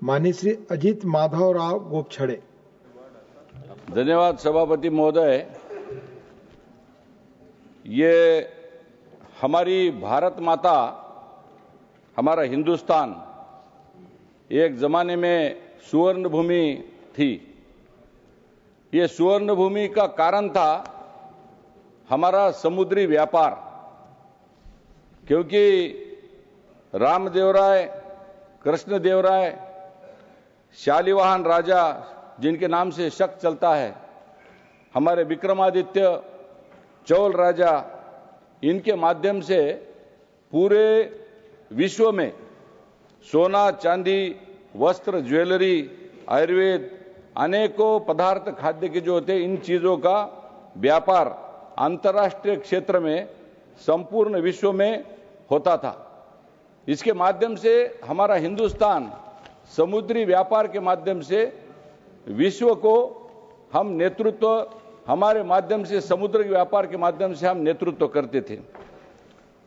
माननीय श्री अजित माधवराव गोपछड़े। धन्यवाद सभापति महोदय। ये हमारी भारत माता, हमारा हिंदुस्तान एक जमाने में सुवर्ण भूमि थी। ये सुवर्ण भूमि का कारण था हमारा समुद्री व्यापार, क्योंकि रामदेवराय, कृष्णदेवराय, शालिवाहन राजा जिनके नाम से शक चलता है, हमारे विक्रमादित्य, चोल राजा, इनके माध्यम से पूरे विश्व में सोना, चांदी, वस्त्र, ज्वेलरी, आयुर्वेद, अनेकों पदार्थ खाद्य के जो होते, इन चीजों का व्यापार अंतर्राष्ट्रीय क्षेत्र में संपूर्ण विश्व में होता था। इसके माध्यम से हमारा हिंदुस्तान समुद्री व्यापार के माध्यम से विश्व को हम नेतृत्व, हमारे माध्यम से समुद्र के व्यापार के माध्यम से हम नेतृत्व करते थे।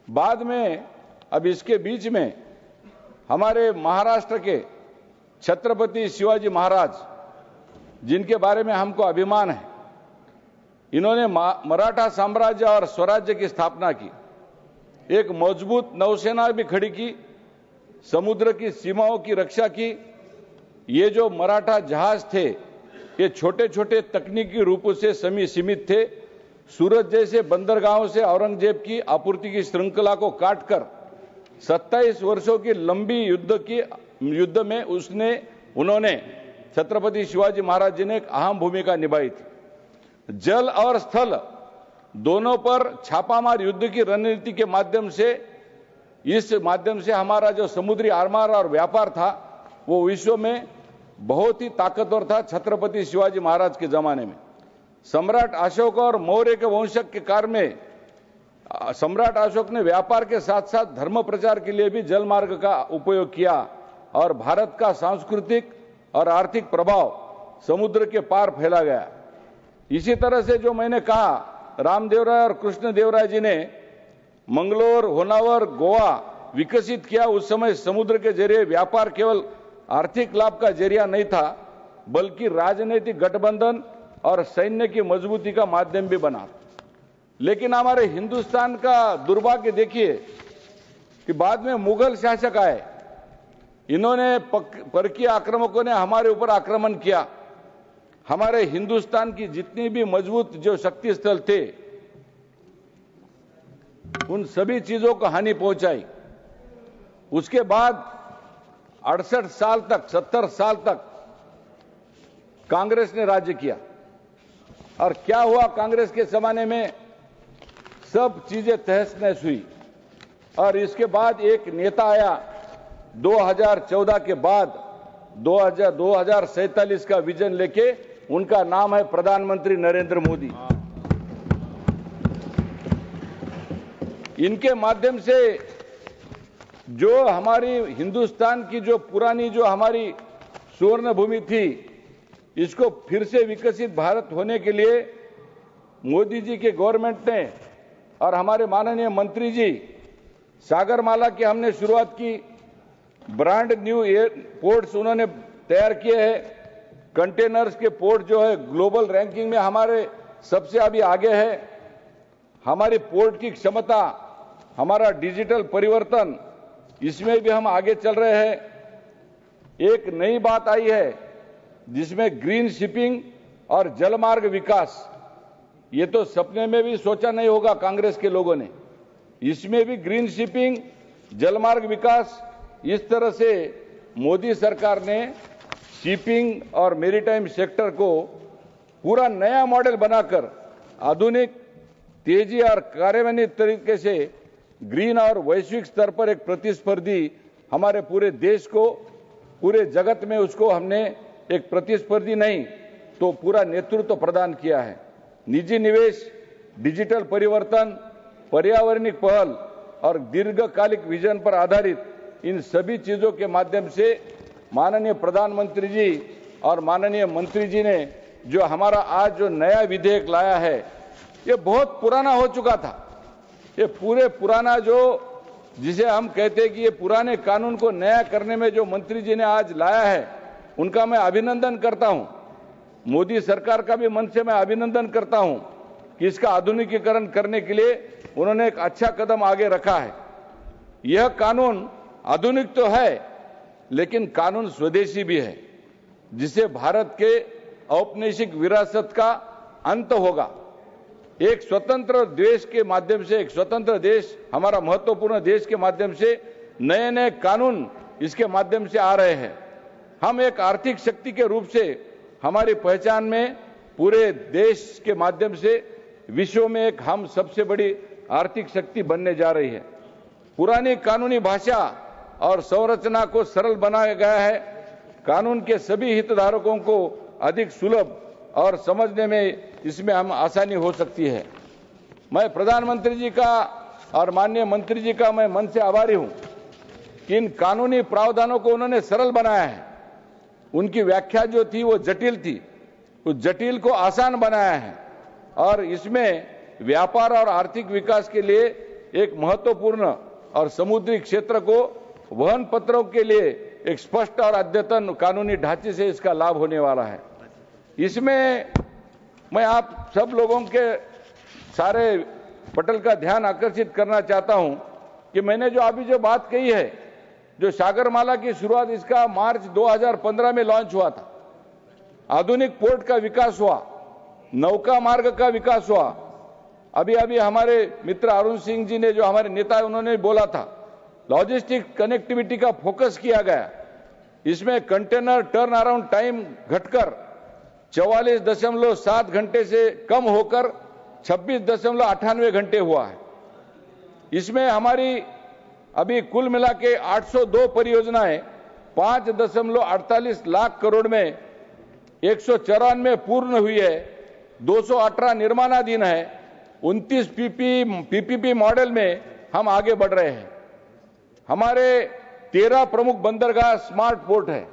बाद में अब इसके बीच में हमारे महाराष्ट्र के छत्रपति शिवाजी महाराज, जिनके बारे में हमको अभिमान है, इन्होंने मराठा साम्राज्य और स्वराज्य की स्थापना की, एक मजबूत नौसेना भी खड़ी की, समुद्र की सीमाओं की रक्षा की। ये जो मराठा जहाज थे, ये छोटे छोटे तकनीकी रूप से सीमित थे। सूरत जैसे बंदरगाहों से औरंगजेब की आपूर्ति की श्रृंखला को काटकर 27 वर्षों की लंबी युद्ध में उन्होंने छत्रपति शिवाजी महाराज जी ने एक अहम भूमिका निभाई थी। जल और स्थल दोनों पर छापामार युद्ध की रणनीति के माध्यम से, इस माध्यम से हमारा जो समुद्री आरमार और व्यापार था वो विश्व में बहुत ही ताकतवर था। छत्रपति शिवाजी महाराज के जमाने में सम्राट अशोक और मौर्य के वंशक के काल में सम्राट अशोक ने व्यापार के साथ साथ धर्म प्रचार के लिए भी जल मार्ग का उपयोग किया और भारत का सांस्कृतिक और आर्थिक प्रभाव समुद्र के पार फैला गया। इसी तरह से जो मैंने कहा, रामदेवराय और कृष्णदेवराय जी ने मंगलोर, होनावर, गोवा विकसित किया। उस समय समुद्र के जरिए व्यापार केवल आर्थिक लाभ का जरिया नहीं था, बल्कि राजनीतिक गठबंधन और सैन्य की मजबूती का माध्यम भी बना। लेकिन हमारे हिंदुस्तान का दुर्भाग्य देखिए कि बाद में मुगल शासक आए, इन्होंने परकीय आक्रमकों ने हमारे ऊपर आक्रमण किया। हमारे हिंदुस्तान की जितनी भी मजबूत जो शक्ति स्थल थे, उन सभी चीजों को हानि पहुंचाई। उसके बाद 68 साल तक, 70 साल तक कांग्रेस ने राज्य किया। और क्या हुआ कांग्रेस के जमाने में? सब चीजें तहस नहस हुई। और इसके बाद एक नेता आया 2014 के बाद, 2047 का विजन लेके, उनका नाम है प्रधानमंत्री नरेंद्र मोदी। इनके माध्यम से जो हमारी हिंदुस्तान की जो पुरानी जो हमारी सुवर्ण भूमि थी, इसको फिर से विकसित भारत होने के लिए मोदी जी के गवर्नमेंट ने और हमारे माननीय मंत्री जी, सागरमाला की हमने शुरुआत की, ब्रांड न्यू एयरपोर्ट्स उन्होंने तैयार किए हैं। कंटेनर्स के पोर्ट जो है ग्लोबल रैंकिंग में हमारे सबसे अभी आगे है। हमारी पोर्ट की क्षमता, हमारा डिजिटल परिवर्तन, इसमें भी हम आगे चल रहे हैं। एक नई बात आई है जिसमें ग्रीन शिपिंग और जलमार्ग विकास, ये तो सपने में भी सोचा नहीं होगा कांग्रेस के लोगों ने। इसमें भी ग्रीन शिपिंग, जलमार्ग विकास, इस तरह से मोदी सरकार ने शिपिंग और मेरीटाइम सेक्टर को पूरा नया मॉडल बनाकर आधुनिक, तेजी और कार्यान्वित तरीके से ग्रीन और वैश्विक स्तर पर एक प्रतिस्पर्धी, हमारे पूरे देश को, पूरे जगत में उसको हमने एक प्रतिस्पर्धी नहीं तो पूरा नेतृत्व प्रदान किया है। निजी निवेश, डिजिटल परिवर्तन, पर्यावरणिक पहल और दीर्घकालिक विजन पर आधारित इन सभी चीजों के माध्यम से माननीय प्रधानमंत्री जी और माननीय मंत्री जी ने जो हमारा आज जो नया विधेयक लाया है, ये बहुत पुराना हो चुका था। ये पूरे पुराना जो जिसे हम कहते हैं कि ये पुराने कानून को नया करने में जो मंत्री जी ने आज लाया है, उनका मैं अभिनंदन करता हूं। मोदी सरकार का भी मन से मैं अभिनंदन करता हूं कि इसका आधुनिकीकरण करने के लिए उन्होंने एक अच्छा कदम आगे रखा है। यह कानून आधुनिक तो है, लेकिन कानून स्वदेशी भी है, जिससे भारत के औपनिवेशिक विरासत का अंत होगा। एक स्वतंत्र देश के माध्यम से, एक स्वतंत्र देश, हमारा महत्वपूर्ण देश के माध्यम से नए नए कानून इसके माध्यम से आ रहे हैं। हम एक आर्थिक शक्ति के रूप से हमारी पहचान में पूरे देश के माध्यम से विश्व में एक हम सबसे बड़ी आर्थिक शक्ति बनने जा रही है। पुरानी कानूनी भाषा और संरचना को सरल बनाया गया है। कानून के सभी हितधारकों को अधिक सुलभ और समझने में इसमें हम आसानी हो सकती है। मैं प्रधानमंत्री जी का और माननीय मंत्री जी का मैं मन से आभारी हूं कि इन कानूनी प्रावधानों को उन्होंने सरल बनाया है। उनकी व्याख्या जो थी वो जटिल थी, उस जटिल को आसान बनाया है और इसमें व्यापार और आर्थिक विकास के लिए एक महत्वपूर्ण और समुद्री क्षेत्र को वहन पत्रों के लिए एक स्पष्ट और अद्यतन कानूनी ढांचे से इसका लाभ होने वाला है। इसमें मैं आप सब लोगों के सारे पटल का ध्यान आकर्षित करना चाहता हूं कि मैंने जो अभी जो बात कही है, जो सागरमाला की शुरुआत इसका मार्च 2015 में लॉन्च हुआ था। आधुनिक पोर्ट का विकास हुआ, नौका मार्ग का विकास हुआ। अभी अभी हमारे मित्र अरुण सिंह जी ने, जो हमारे नेता है, उन्होंने बोला था लॉजिस्टिक कनेक्टिविटी का फोकस किया गया। इसमें कंटेनर टर्न अराउंड टाइम घटकर 44.7 घंटे से कम होकर 26.98 घंटे हुआ है। इसमें हमारी अभी कुल मिला के 802 परियोजनाएं 5.48 लाख करोड़ में 194 पूर्ण हुई है, 218 निर्माणाधीन है, 29 पीपीपी मॉडल में हम आगे बढ़ रहे हैं। हमारे 13 प्रमुख बंदरगाह स्मार्ट पोर्ट है।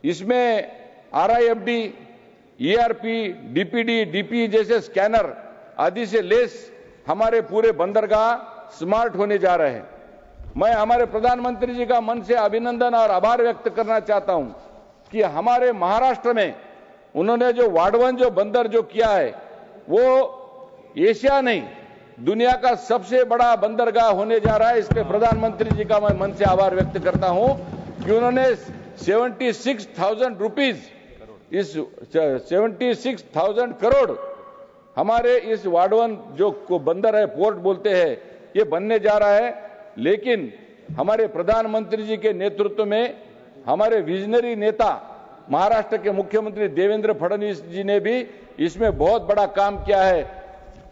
इसमें RIFD, ERP, DPD, DPE जैसे स्कैनर आदि से लेस हमारे पूरे बंदरगाह स्मार्ट होने जा रहे हैं। मैं हमारे प्रधानमंत्री जी का मन से अभिनंदन और आभार व्यक्त करना चाहता हूं कि हमारे महाराष्ट्र में उन्होंने जो वाडवन जो बंदर जो किया है, वो एशिया नहीं दुनिया का सबसे बड़ा बंदरगाह होने जा रहा है। इसके प्रधानमंत्री जी का मैं मन से आभार व्यक्त करता हूं कि उन्होंने 76,000 रुपीज, इस 76,000 करोड़ हमारे इस वाडवन जो को बंदर है, पोर्ट बोलते हैं, ये बनने जा रहा है। लेकिन हमारे प्रधानमंत्री जी के नेतृत्व में हमारे विजनरी नेता महाराष्ट्र के मुख्यमंत्री देवेंद्र फडणवीस जी ने भी इसमें बहुत बड़ा काम किया है।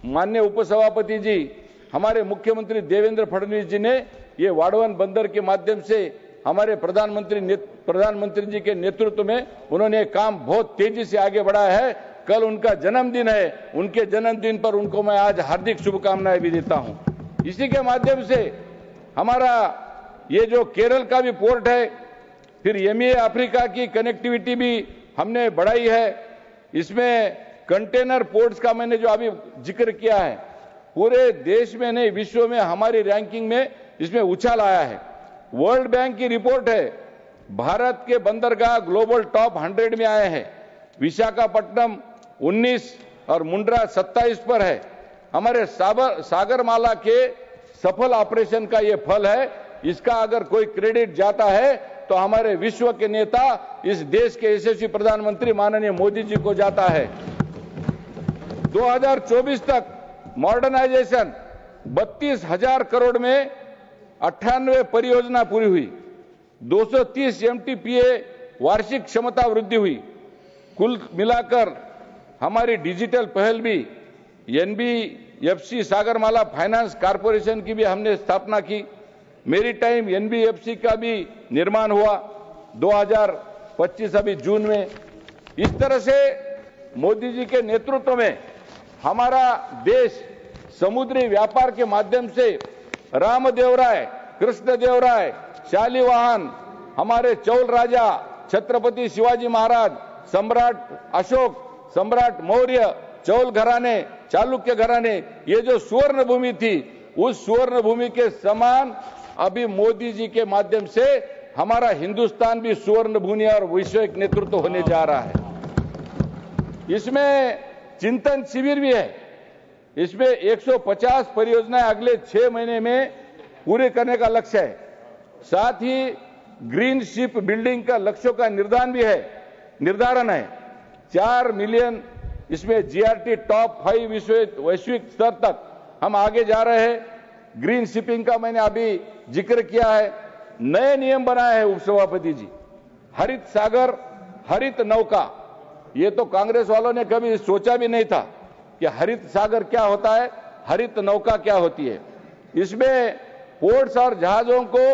माननीय उपसभापति जी, हमारे मुख्यमंत्री देवेंद्र फडणवीस जी ने ये वाडवन बंदर के माध्यम से हमारे प्रधानमंत्री जी के नेतृत्व में उन्होंने काम बहुत तेजी से आगे बढ़ाया है। कल उनका जन्मदिन है, उनके जन्मदिन पर उनको मैं आज हार्दिक शुभकामनाएं भी देता हूं। इसी के माध्यम से हमारा ये जो केरल का भी पोर्ट है, फिर MEA अफ्रीका की कनेक्टिविटी भी हमने बढ़ाई है। इसमें कंटेनर पोर्ट्स का मैंने जो अभी जिक्र किया है, पूरे देश में नहीं विश्व में हमारी रैंकिंग में इसमें उछाल आया है। वर्ल्ड बैंक की रिपोर्ट है, भारत के बंदरगाह ग्लोबल टॉप 100 में आए हैं। विशाखापट्टनम 19 और मुंड्रा 27 पर है। हमारे सागरमाला के सफल ऑपरेशन का ये फल है। इसका अगर कोई क्रेडिट जाता है तो हमारे विश्व के नेता, इस देश के यशस्वी प्रधानमंत्री माननीय मोदी जी को जाता है। 2024 तक मॉडर्नाइजेशन 32,000 करोड़ में 98 परियोजना पूरी हुई, 230 MTPA वार्षिक क्षमता वृद्धि हुई। कुल मिलाकर हमारी डिजिटल पहल भी NBFC सागरमाला फाइनेंस कारपोरेशन की भी हमने स्थापना की। मेरीटाइम NBFC का भी निर्माण हुआ 2025 अभी जून में। इस तरह से मोदी जी के नेतृत्व में हमारा देश समुद्री व्यापार के माध्यम से रामदेवराय, कृष्णदेवराय, शालिवाहन, हमारे चौल राजा छत्रपति शिवाजी महाराज, सम्राट अशोक, सम्राट मौर्य, चौल घराने, चालुक्य घराने, ये जो स्वर्ण भूमि थी उस स्वर्ण भूमि के समान अभी मोदी जी के माध्यम से हमारा हिंदुस्तान भी स्वर्ण भूमि और वैश्विक नेतृत्व होने जा रहा है। इसमें चिंतन शिविर भी है। इसमें 150 परियोजनाएं अगले 6 महीने में पूरे करने का लक्ष्य है। साथ ही ग्रीन शिप बिल्डिंग का लक्ष्यों का निर्धारण है। 4 मिलियन इसमें जीआरटी टॉप 5 वैश्विक स्तर तक हम आगे जा रहे हैं। ग्रीन शिपिंग का मैंने अभी जिक्र किया है। नए नियम बनाए हैं उपसभापति जी। हरित सागर, हरित नौका, ये तो कांग्रेस वालों ने कभी सोचा भी नहीं था कि हरित सागर क्या होता है, हरित नौका क्या होती है। इसमें पोर्ट्स और जहाजों को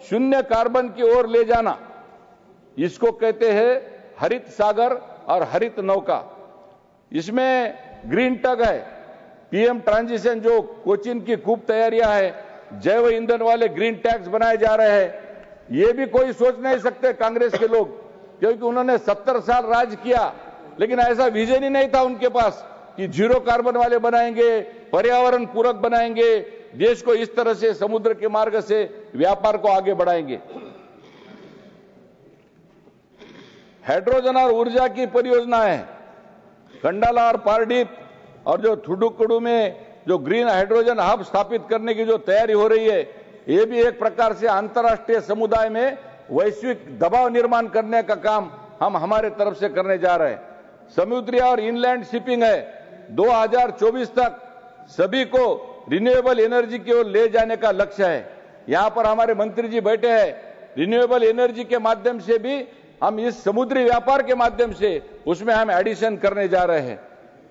शून्य कार्बन की ओर ले जाना, इसको कहते हैं हरित सागर और हरित नौका। इसमें ग्रीन टग है, पीएम ट्रांजिशन जो कोचिन की खूब तैयारियां है, जैव ईंधन वाले ग्रीन टैक्स बनाए जा रहे हैं। ये भी कोई सोच नहीं सकते कांग्रेस के लोग, क्योंकि उन्होंने 70 साल राज किया, लेकिन ऐसा विजन ही नहीं था उनके पास कि जीरो कार्बन वाले बनाएंगे, पर्यावरण पूरक बनाएंगे, देश को इस तरह से समुद्र के मार्ग से व्यापार को आगे बढ़ाएंगे। हाइड्रोजन और ऊर्जा की परियोजना है, कंडाला और पारडीप और जो थुडुकुडु में जो ग्रीन हाइड्रोजन हब स्थापित करने की जो तैयारी हो रही है, ये भी एक प्रकार से अंतर्राष्ट्रीय समुदाय में वैश्विक दबाव निर्माण करने का काम हम हमारे तरफ से करने जा रहे हैं। समुद्री और इनलैंड शिपिंग है, 2024 तक सभी को रिन्यूएबल एनर्जी की ओर ले जाने का लक्ष्य है। यहां पर हमारे मंत्री जी बैठे हैं। रिन्यूएबल एनर्जी के माध्यम से भी हम इस समुद्री व्यापार के माध्यम से उसमें हम एडिशन करने जा रहे हैं।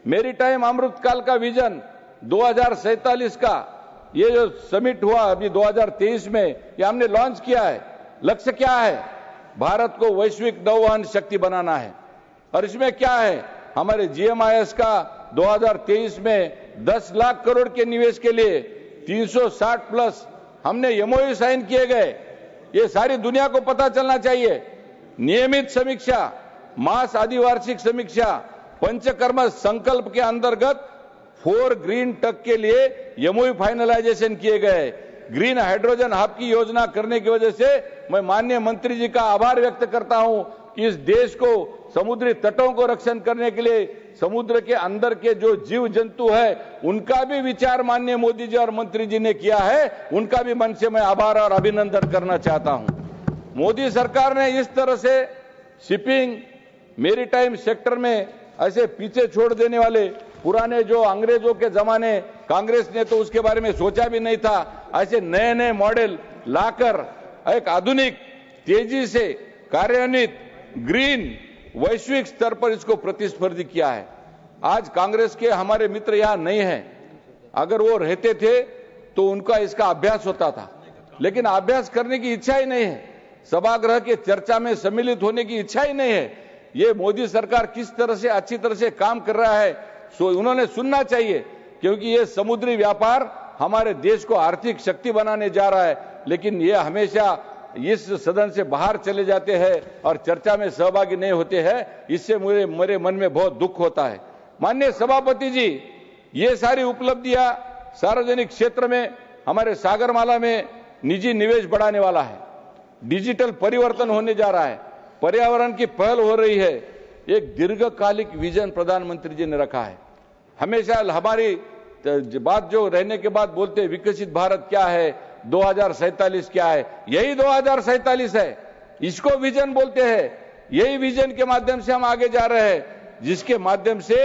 मेरीटाइम अमृतकाल का विजन 2047 का ये जो समिट हुआ अभी 2023 में, ये हमने लॉन्च किया है। लक्ष्य क्या है? भारत को वैश्विक नौवहन शक्ति बनाना है। और इसमें क्या है? हमारे जीएमआईएस का 2023 में 10 लाख करोड़ के निवेश के लिए 360 प्लस हमने एमओयू साइन किए गए। ये सारी दुनिया को पता चलना चाहिए। नियमित समीक्षा, मास आदिवार्षिक समीक्षा, पंचकर्म संकल्प के अंतर्गत 4 ग्रीन टक के लिए एमओयू फाइनलाइजेशन किए गए। ग्रीन हाइड्रोजन हब की योजना करने की वजह से मैं माननीय मंत्री जी का आभार व्यक्त करता हूं कि इस देश को समुद्री तटों को रक्षण करने के लिए समुद्र के अंदर के जो जीव जंतु है उनका भी विचार माननीय मोदी जी और मंत्री जी ने किया है। उनका भी मन से मैं आभार और अभिनंदन करना चाहता हूं। मोदी सरकार ने इस तरह से शिपिंग, मेरीटाइम सेक्टर में ऐसे पीछे छोड़ देने वाले पुराने जो अंग्रेजों के जमाने, कांग्रेस ने तो उसके बारे में सोचा भी नहीं था, ऐसे नए नए मॉडल लाकर एक आधुनिक, तेजी से कार्यान्वित ग्रीन वैश्विक स्तर पर इसको प्रतिस्पर्धी किया है। आज कांग्रेस के हमारे मित्र यहां नहीं है। अगर वो रहते थे तो उनका इसका अभ्यास होता था, लेकिन अभ्यास करने की इच्छा ही नहीं है। सभागृह के चर्चा में सम्मिलित होने की इच्छा ही नहीं है। ये मोदी सरकार किस तरह से अच्छी तरह से काम कर रहा है, सो उन्होंने सुनना चाहिए, क्योंकि ये समुद्री व्यापार हमारे देश को आर्थिक शक्ति बनाने जा रहा है। लेकिन ये हमेशा इस सदन से बाहर चले जाते हैं और चर्चा में सहभागी नहीं होते हैं। इससे मेरे मन में बहुत दुख होता है। माननीय सभापति जी, ये सारी उपलब्धियां सार्वजनिक क्षेत्र में हमारे सागरमाला में निजी निवेश बढ़ाने वाला है। डिजिटल परिवर्तन होने जा रहा है, पर्यावरण की पहल हो रही है। एक दीर्घकालिक विजन प्रधानमंत्री जी ने रखा है। हमेशा हमारी बात जो रहने के बाद बोलते हैं विकसित भारत क्या है, 2047 क्या है, यही 2047 है। इसको विजन बोलते हैं। यही विजन के माध्यम से हम आगे जा रहे हैं, जिसके माध्यम से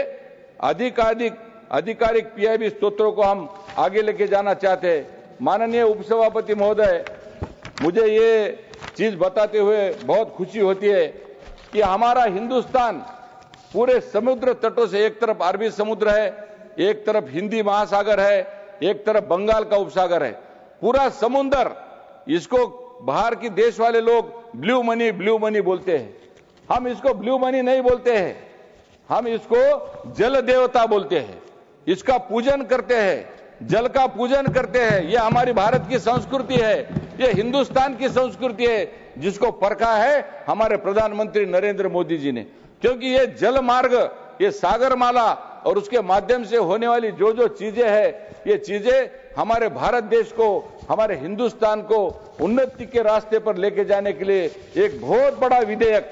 आधिकारिक पीआईबी स्तोत्रों को हम आगे लेके जाना चाहते हैं। माननीय उपसभापति महोदय, मुझे ये चीज बताते हुए बहुत खुशी होती है कि हमारा हिंदुस्तान पूरे समुद्र तटों से, एक तरफ अरबी समुद्र है, एक तरफ हिंदी महासागर है, एक तरफ बंगाल का उपसागर है। पूरा समुद्र, इसको बाहर की देश वाले लोग ब्लू मनी बोलते हैं। हम इसको ब्लू मनी नहीं बोलते हैं, हम इसको जल देवता बोलते हैं। इसका पूजन करते हैं, जल का पूजन करते हैं। ये हमारी भारत की संस्कृति है, ये हिंदुस्तान की संस्कृति है, जिसको परखा है हमारे प्रधानमंत्री नरेंद्र मोदी जी ने। क्योंकि ये जल मार्ग, ये सागरमाला और उसके माध्यम से होने वाली जो जो चीजें हैं, ये चीजें हमारे भारत देश को, हमारे हिंदुस्तान को उन्नति के रास्ते पर लेके जाने के लिए एक बहुत बड़ा विधेयक,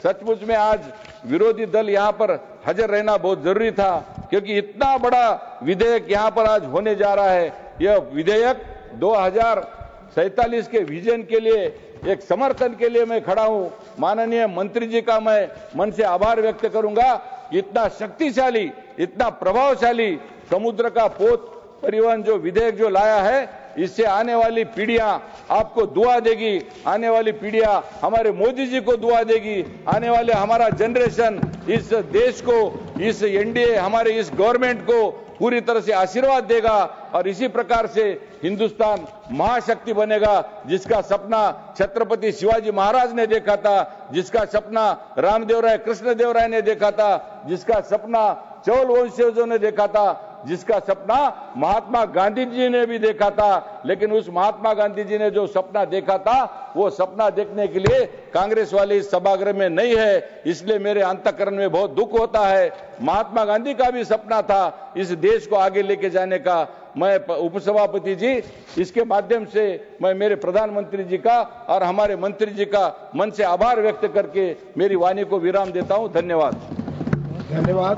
सचमुच में आज विरोधी दल यहां पर हाजिर रहना बहुत जरूरी था, क्योंकि इतना बड़ा विधेयक यहां पर आज होने जा रहा है। यह विधेयक 2047 के विजन के लिए एक समर्थन के लिए मैं खड़ा हूं। माननीय मंत्री जी का मैं मन से आभार व्यक्त करूंगा। इतना शक्तिशाली, इतना प्रभावशाली समुद्र का पोत परिवहन जो विधेयक जो लाया है, इससे आने वाली पीढ़ियां आपको दुआ देगी, आने वाली पीढ़ियां हमारे मोदी जी को दुआ देगी, आने वाले हमारा जनरेशन इस देश को, इस एनडीए हमारे इस गवर्नमेंट को पूरी तरह से आशीर्वाद देगा और इसी प्रकार से हिंदुस्तान महाशक्ति बनेगा, जिसका सपना छत्रपति शिवाजी महाराज ने देखा था, जिसका सपना रामदेव राय कृष्णदेव राय ने देखा था, जिसका सपना चौल वंशजों ने देखा था, जिसका सपना महात्मा गांधी जी ने भी देखा था। लेकिन उस महात्मा गांधी जी ने जो सपना देखा था, वो सपना देखने के लिए कांग्रेस वाले इस सभागृह में नहीं है, इसलिए मेरे अंतःकरण में बहुत दुख होता है। महात्मा गांधी का भी सपना था इस देश को आगे लेके जाने का। मैं उपसभापति जी, इसके माध्यम से मैं मेरे प्रधानमंत्री जी का और हमारे मंत्री जी का मन से आभार व्यक्त करके मेरी वाणी को विराम देता हूं। धन्यवाद। धन्यवाद।